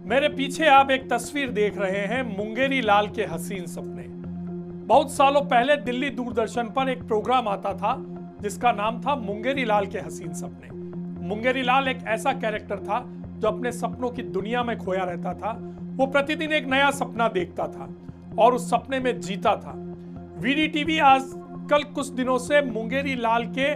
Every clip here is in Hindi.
मेरे पीछे आप एक तस्वीर देख रहे हैं मुंगेरी लाल के हसीन सपने। बहुत सालों पहले दिल्ली दूरदर्शन पर एक प्रोग्राम आता था जिसका नाम था मुंगेरी लाल के हसीन सपने। मुंगेरी लाल एक ऐसा कैरेक्टर था जो अपने सपनों की दुनिया में खोया रहता था। वो प्रतिदिन एक नया सपना देखता था और उस सपने में जीता था। वीडीटीवी आजकल कुछ दिनों से मुंगेरी लाल के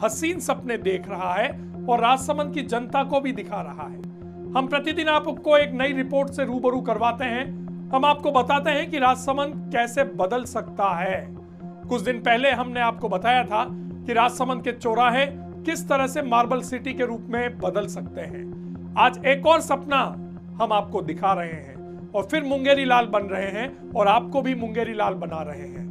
हसीन सपने देख रहा है और राजसमंद की जनता को भी दिखा रहा है। हम प्रतिदिन आपको एक नई रिपोर्ट से रूबरू करवाते हैं। हम आपको बताते हैं कि राजसमंद कैसे बदल सकता है। कुछ दिन पहले हमने आपको बताया था कि राजसमंद के चौराहे किस तरह से मार्बल सिटी के रूप में बदल सकते हैं। आज एक और सपना हम आपको दिखा रहे हैं और फिर मुंगेरी लाल बन रहे हैं और आपको भी मुंगेरी लाल बना रहे हैं।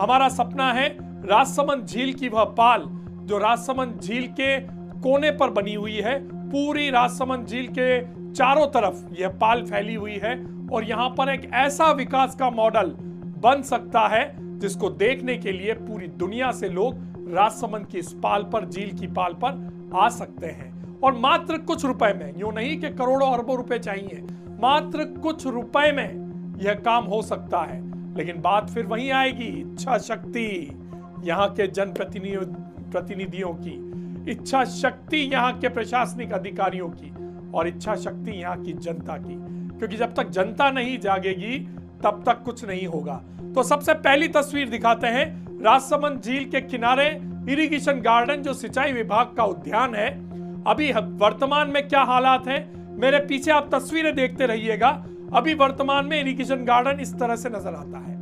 हमारा सपना है राजसमंद झील की वह पाल जो राजसमंद झील के कोने पर बनी हुई है। पूरी राजसमंद झील के चारों तरफ यह पाल फैली हुई है और यहाँ पर एक ऐसा विकास का मॉडल बन सकता है जिसको देखने के लिए पूरी दुनिया से लोग राजसमंद की इस पाल पर, झील की पाल पर आ सकते हैं। और मात्र कुछ रुपए में, यूं नहीं कि करोड़ों अरबों रुपए चाहिए, मात्र कुछ रुपए में यह काम हो सकता है। लेकिन बात फिर वहीं आएगी, इच्छा शक्ति यहाँ के जनप्रतिनिधियों की, इच्छा शक्ति यहाँ के प्रशासनिक अधिकारियों की और इच्छा शक्ति यहाँ की जनता की। क्योंकि जब तक जनता नहीं जागेगी तब तक कुछ नहीं होगा। तो सबसे पहली तस्वीर दिखाते हैं राजसमंद झील के किनारे इरिगेशन गार्डन जो सिंचाई विभाग का उद्यान है। अभी वर्तमान में क्या हालात हैं, मेरे पीछे आप तस्वीरें देखते रहिएगा। अभी वर्तमान में इरिगेशन गार्डन इस तरह से नजर आता है।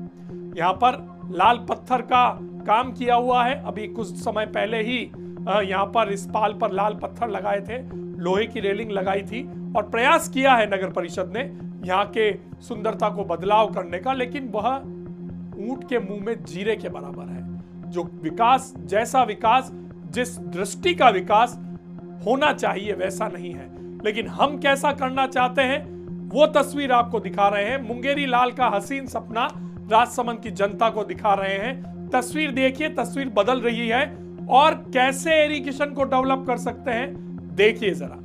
यहाँ पर लाल पत्थर का काम किया हुआ है। अभी कुछ समय पहले ही यहाँ पर इस पाल पर लाल पत्थर लगाए थे, लोहे की रेलिंग लगाई थी और प्रयास किया है नगर परिषद ने यहाँ के सुंदरता को बदलाव करने का। लेकिन वह ऊंट के मुंह में जीरे के बराबर है। जो विकास, जैसा विकास, जिस दृष्टि का विकास होना चाहिए वैसा नहीं है। लेकिन हम कैसा करना चाहते हैं वो तस्वीर आपको दिखा रहे हैं। मुंगेरी लाल का हसीन सपना राजसमंद की जनता को दिखा रहे हैं। तस्वीर देखिए, तस्वीर बदल रही है और कैसे इरिगेशन को डेवलप कर सकते हैं देखिए जरा।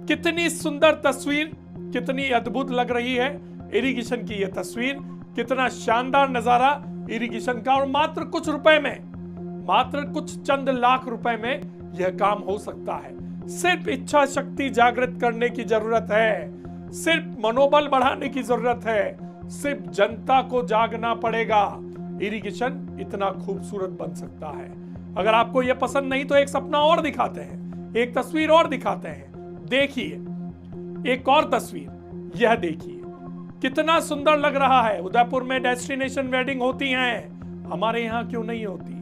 कितनी सुंदर तस्वीर, कितनी अद्भुत लग रही है इरिगेशन की यह तस्वीर। कितना शानदार नजारा इरिगेशन का और मात्र कुछ रुपए में, मात्र कुछ चंद लाख रुपए में यह काम हो सकता है। सिर्फ इच्छा शक्ति जागृत करने की जरूरत है, सिर्फ मनोबल बढ़ाने की जरूरत है, सिर्फ जनता को जागना पड़ेगा। इरिगेशन इतना खूबसूरत बन सकता है। अगर आपको यह पसंद नहीं तो एक सपना और दिखाते हैं, एक तस्वीर और दिखाते हैं। देखिए एक और तस्वीर, यह देखिए कितना सुंदर लग रहा है। उदयपुर में डेस्टिनेशन वेडिंग होती हैं, हमारे यहाँ क्यों नहीं होती?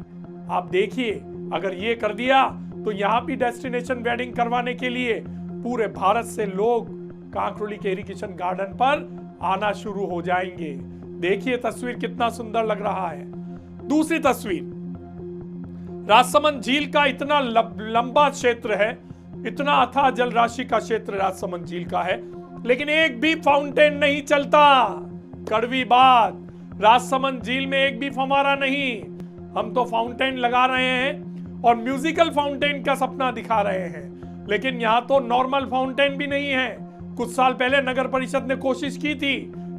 आप देखिए, अगर ये कर दिया तो यहाँ भी डेस्टिनेशन वेडिंग करवाने के लिए पूरे भारत से लोग कांकरोली के इरिगेशन गार्डन पर आना शुरू हो जाएंगे। देखिए तस्वीर कितना सुंदर लग रहा है। दूसरी तस्वीर, राजसमंद झील का इतना लंबा क्षेत्र है, इतना अथाह जल राशि का क्षेत्र राजसमंद झील का है, लेकिन एक भी फाउंटेन नहीं चलता। कड़वी बात, राजसमंद झील में एक भी फव्वारा नहीं। हम तो फाउंटेन लगा रहे हैं और म्यूजिकल फाउंटेन का सपना दिखा रहे हैं, लेकिन यहाँ तो नॉर्मल फाउंटेन भी नहीं है। कुछ साल पहले नगर परिषद ने कोशिश की थी,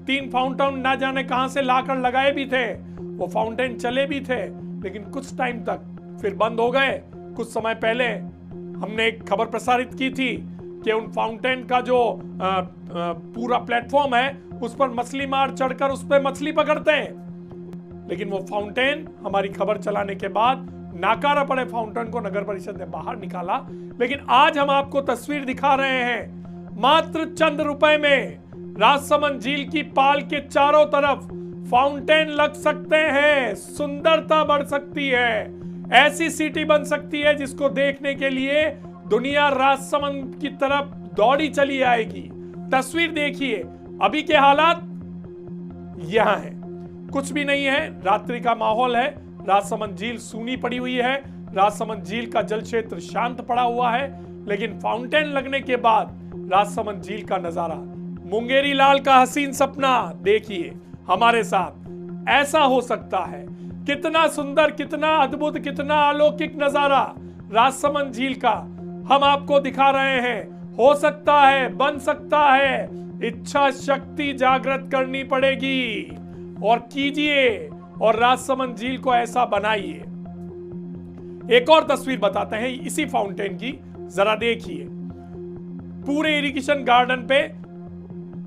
3 फाउंटेन ना जाने कहां से लाकर लगाए भी थे, वो फाउंटेन चले भी थे, लेकिन कुछ टाइम तक फिर बंद हो गए। कुछ समय पहले हमने एक खबर प्रसारित की थी कि उन फाउंटेन का जो पूरा प्लेटफॉर्म है उस पर मछली मार चढ़कर उस पर मछली पकड़ते हैं, लेकिन वो फाउंटेन हमारी खबर चलाने के बाद नाकारा पड़े फाउंटेन को नगर परिषद ने बाहर निकाला। लेकिन आज हम आपको तस्वीर दिखा रहे हैं, मात्र चंद रुपए में राजसमंद झील की पाल के चारों तरफ फाउंटेन लग सकते हैं। सुंदरता बढ़ सकती है, ऐसी सिटी बन सकती है जिसको देखने के लिए दुनिया राजसमंद की तरफ दौड़ी चली आएगी। तस्वीर देखिए, अभी के हालात यहां है, कुछ भी नहीं है, रात्रि का माहौल है। राजसमंद झील सूनी पड़ी हुई है, राजसमंद झील का जल क्षेत्र शांत पड़ा हुआ है, लेकिन फाउंटेन लगने के बाद राजसमंद झील का नजारा, मुंगेरी लाल का हसीन सपना देखिए हमारे साथ। ऐसा हो सकता है, कितना सुंदर, कितना अद्भुत, कितना अलौकिक नजारा राजसमंद झील का हम आपको दिखा रहे हैं हो सकता है, बन सकता है। इच्छा शक्ति जागृत करनी पड़ेगी और कीजिए और राजसमंद झील को ऐसा बनाइए। एक और तस्वीर बताते हैं इसी फाउंटेन की, जरा देखिए। पूरे इरिगेशन गार्डन पे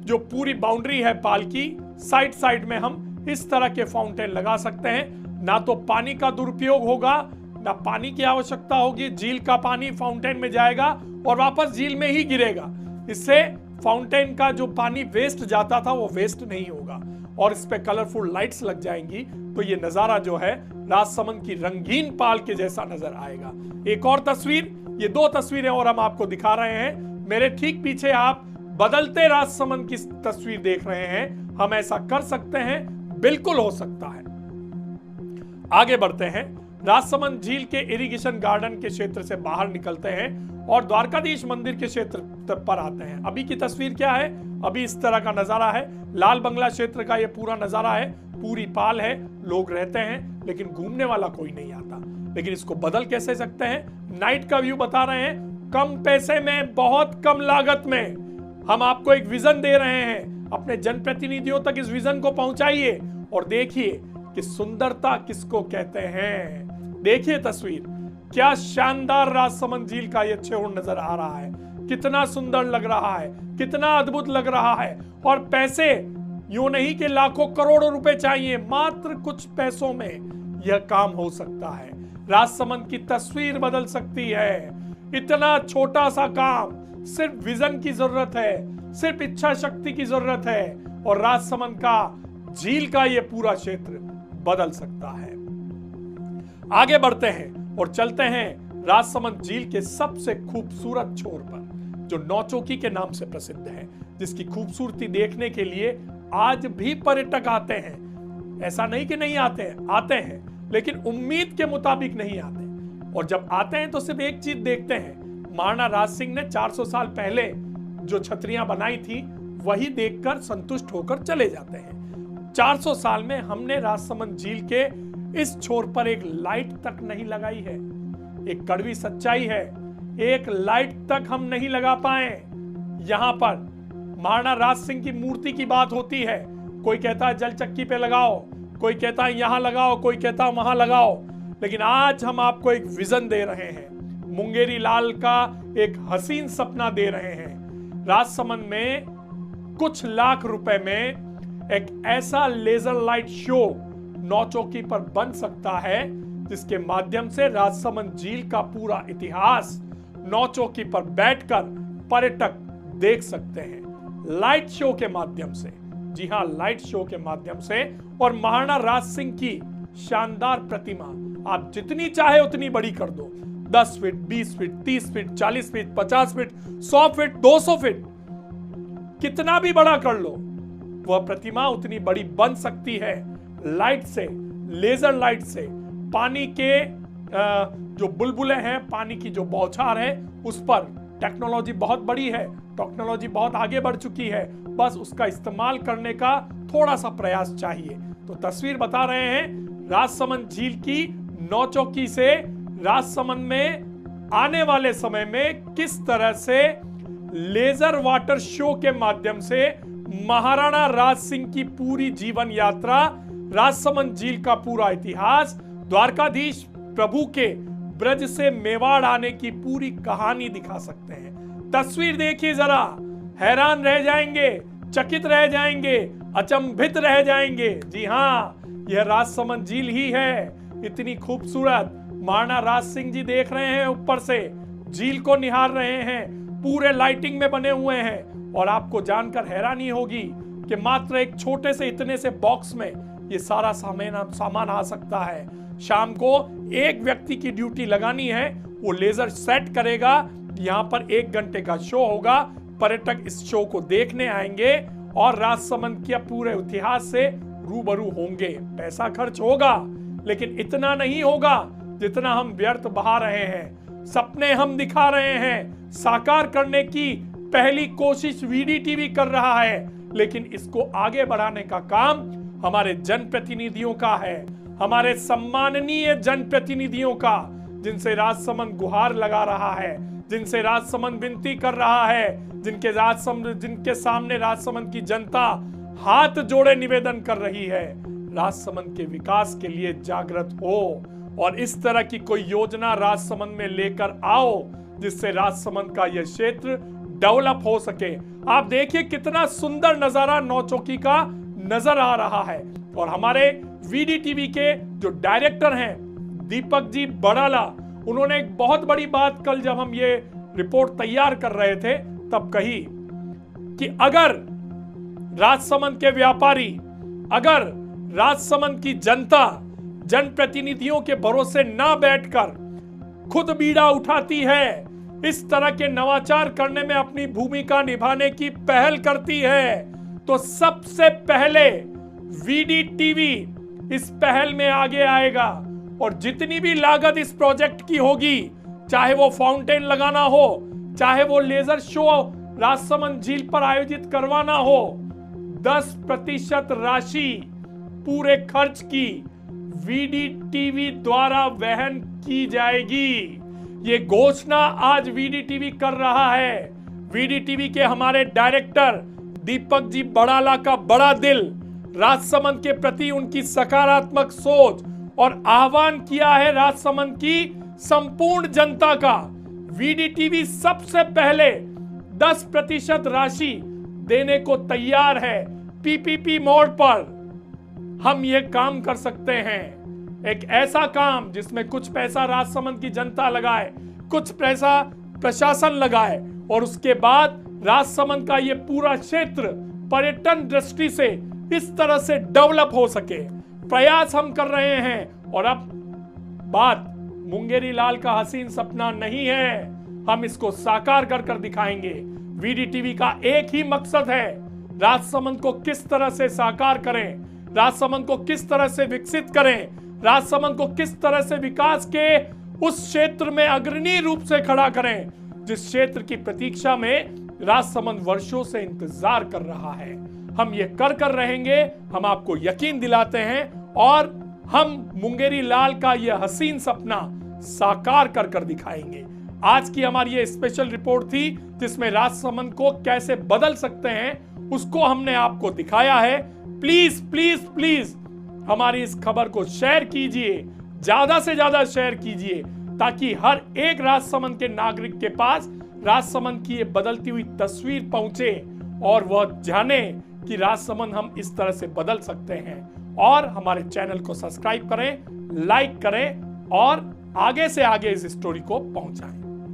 जो पूरी बाउंड्री है पाल की, साइड साइड में हम इस तरह के फाउंटेन लगा सकते हैं। ना तो पानी का दुरुपयोग होगा, ना पानी की आवश्यकता होगी। झील का पानी फाउंटेन में जाएगा और वापस झील में ही गिरेगा। इससे फाउंटेन का जो पानी वेस्ट जाता था वो वेस्ट नहीं होगा और इस पे कलरफुल लाइट्स लग जाएंगी, तो ये नजारा जो है राजसमंद की रंगीन पाल के जैसा नजर आएगा। एक और तस्वीर, ये दो तस्वीरें और हम आपको दिखा रहे हैं। मेरे ठीक पीछे आप बदलते राजसमंद की तस्वीर देख रहे हैं। हम ऐसा कर सकते हैं, बिल्कुल हो सकता है। आगे बढ़ते हैं, राजसमंद झील के इरिगेशन गार्डन के क्षेत्र से बाहर निकलते हैं और द्वारकाधीश मंदिर के क्षेत्र पर आते हैं। अभी की तस्वीर क्या है? अभी इस तरह का नजारा है। लाल बंगला क्षेत्र का ये पूरा नजारा है, पूरी पाल है, लोग रहते हैं, लेकिन घूमने वाला कोई नहीं आता। लेकिन इसको बदल कैसे सकते हैं? नाइट का व्यू बता रहे हैं, कम पैसे में, बहुत कम लागत में हम आपको एक विजन दे रहे हैं। अपने जनप्रतिनिधियों तक इस विजन को पहुंचाइए और देखिए कि सुंदरता किसको कहते हैं। देखिए तस्वीर, क्या शानदार राजसमंद झील का ये छोर नजर आ रहा है। कितना सुंदर लग रहा है, कितना अद्भुत लग रहा है। और पैसे यूं नहीं कि लाखों करोड़ों रुपए चाहिए, मात्र कुछ पैसों में यह काम हो सकता है। राजसमंद की तस्वीर बदल सकती है। इतना छोटा सा काम, सिर्फ विजन की जरूरत है, सिर्फ इच्छा शक्ति की जरूरत है और राजसमंद का झील का यह पूरा क्षेत्र बदल सकता है। आगे बढ़ते हैं और चलते हैं राजसमंद झील के सबसे खूबसूरत छोर पर, जो नौचौकी के नाम से प्रसिद्ध है, जिसकी खूबसूरती देखने के लिए आज भी पर्यटक आते हैं। ऐसा नहीं कि नहीं आते हैं, आते हैं, लेकिन उम्मीद के मुताबिक नहीं आते। और जब आते हैं तो सिर्फ एक चीज देखते हैं, महाराणा राज सिंह ने 400 साल पहले जो छतरियां बनाई थी वही देखकर संतुष्ट होकर चले जाते हैं। 400 साल में हमने राजसमंद झील के इस छोर पर एक लाइट तक नहीं लगाई है। एक कड़वी सच्चाई है, एक लाइट तक हम नहीं लगा पाए। यहां पर महाराणा राज सिंह की मूर्ति की बात होती है, कोई कहता है जल चक्की पे लगाओ, कोई कहता है यहां लगाओ, कोई कहता है वहां लगाओ। लेकिन आज हम आपको एक विजन दे रहे हैं, मुंगेरी लाल का एक हसीन सपना दे रहे हैं। राजसमंद में कुछ लाख रुपए में एक ऐसा लेजर लाइट शो नौचौकी पर बन सकता है जिसके माध्यम से राजसमंद झील का पूरा इतिहास नौचौकी पर बैठकर पर्यटक देख सकते हैं, लाइट शो के माध्यम से। जी हां, लाइट शो के माध्यम से। और महाराणा राज सिंह की शानदार प्रतिमा आप जितनी चाहे उतनी बड़ी कर दो, 10 feet, 20 feet, 30 feet, 40 feet, 50 feet, 100 feet, 200 feet, कितना भी बड़ा कर लो, वह प्रतिमा उतनी बड़ी बन सकती है लाइट से, लेजर लाइट से। पानी के जो बुलबुले हैं, पानी की जो बौछार है, उस पर टेक्नोलॉजी बहुत बड़ी है, टेक्नोलॉजी बहुत आगे बढ़ चुकी है, बस उसका इस्तेमाल करने का थोड़ा सा प्रयास चाहिए। तो तस्वीर बता रहे हैं राजसमंद झील की नौचौकी से राजसमंद में आने वाले समय में किस तरह से लेजर वाटर शो के माध्यम से महाराणा राज सिंह की पूरी जीवन यात्रा, राजसमंद झील का पूरा इतिहास, द्वारकाधीश प्रभु के ब्रज से मेवाड़ आने की पूरी कहानी दिखा सकते हैं। तस्वीर देखिए जरा, हैरान रह जाएंगे, चकित रह जाएंगे, अचंभित रह जाएंगे। जी हां, यह राजसमंद झील ही है, इतनी खूबसूरत। महाराणा राज सिंह जी देख रहे हैं ऊपर से, झील को निहार रहे हैं, पूरे लाइटिंग में बने हुए हैं। और आपको जानकर हैरानी होगी कि मात्र एक छोटे से इतने से बॉक्स में ये सारा सामान आ सकता है। शाम को एक व्यक्ति की ड्यूटी लगानी है, वो लेजर सेट करेगा, यहाँ पर 1 घंटे का शो होगा, पर्यटक इस शो को देखने आएंगे और राजसमंद के पूरे इतिहास से रूबरू होंगे। पैसा खर्च होगा, लेकिन इतना नहीं होगा जितना हम व्यर्थ बहा रहे हैं। सपने हम दिखा रहे हैं, साकार करने की पहली कोशिश वीडीटीवी कर रहा है, लेकिन इसको आगे बढ़ाने का काम हमारे जनप्रतिनिधियों का है, हमारे सम्माननीय जनप्रतिनिधियों का, जिनसे राजसमंद गुहार लगा रहा है जिनसे राजसमंद विनती कर रहा है, जिनके सामने राजसमंद की जनता हाथ जोड़े निवेदन कर रही है, राजसमंद के विकास के लिए जागृत हो और इस तरह की कोई योजना राजसमंद में लेकर आओ जिससे राजसमंद का यह क्षेत्र डेवलप हो सके। आप देखिए कितना सुंदर नजारा नौचौकी का नजर आ रहा है। और हमारे वीडी टीवी के जो डायरेक्टर हैं दीपक जी बड़ाला, उन्होंने एक बहुत बड़ी बात कल जब हम ये रिपोर्ट तैयार कर रहे थे तब कही कि अगर राजसमंद के व्यापारी, अगर राजसमंद की जनता जनप्रतिनिधियों के भरोसे ना बैठकर खुद बीड़ा उठाती है, इस तरह के नवाचार करने में अपनी भूमिका निभाने की पहल करती है, तो सबसे पहले वीडी टीवी इस पहल में आगे आएगा और जितनी भी लागत इस प्रोजेक्ट की होगी, चाहे वो फाउंटेन लगाना हो, चाहे वो लेजर शो राजसमंद झील पर आयोजित करवाना हो, 10% राशि पूरे खर्च की वीडी टीवी द्वारा वहन की जाएगी। ये घोषणा आज वीडी टीवी कर रहा है। वीडी टीवी के हमारे डायरेक्टर दीपक जी बड़ाला का बड़ा दिल, राजसमंद के प्रति उनकी सकारात्मक सोच और आह्वान किया है राजसमंद की संपूर्ण जनता का। वीडी टीवी सबसे पहले 10% राशि देने को तैयार है। पीपीपी मोड पर हम ये काम कर सकते हैं, एक ऐसा काम जिसमें कुछ पैसा राजसमंद की जनता लगाए, कुछ पैसा प्रशासन लगाए और उसके बाद राजसमंद का ये पूरा क्षेत्र पर्यटन दृष्टि से इस तरह से डेवलप हो सके, प्रयास हम कर रहे हैं। और अब बात मुंगेरी लाल का हसीन सपना नहीं है, हम इसको साकार कर दिखाएंगे। वीडी टीवी का एक ही मकसद है, राजसमंद को किस तरह से साकार करें, राजसमंद को किस तरह से विकसित करें, राजसमंद को किस तरह से विकास के उस क्षेत्र में अग्रणी रूप से खड़ा करें जिस क्षेत्र की प्रतीक्षा में राजसमंद वर्षों से इंतजार कर रहा है। हम ये कर रहेंगे, हम आपको यकीन दिलाते हैं और हम मुंगेरी लाल का यह हसीन सपना साकार कर दिखाएंगे। आज की हमारी ये स्पेशल रिपोर्ट थी जिसमें राजसमंद को कैसे बदल सकते हैं उसको हमने आपको दिखाया है। प्लीज प्लीज प्लीज हमारी इस खबर को शेयर कीजिए, ज्यादा से ज्यादा शेयर कीजिए ताकि हर एक राजसमंद के नागरिक के पास राजसमंद की ये बदलती हुई तस्वीर पहुंचे और वह जाने कि राजसमंद हम इस तरह से बदल सकते हैं। और हमारे चैनल को सब्सक्राइब करें, लाइक करें और आगे से आगे इस स्टोरी को पहुंचाएं।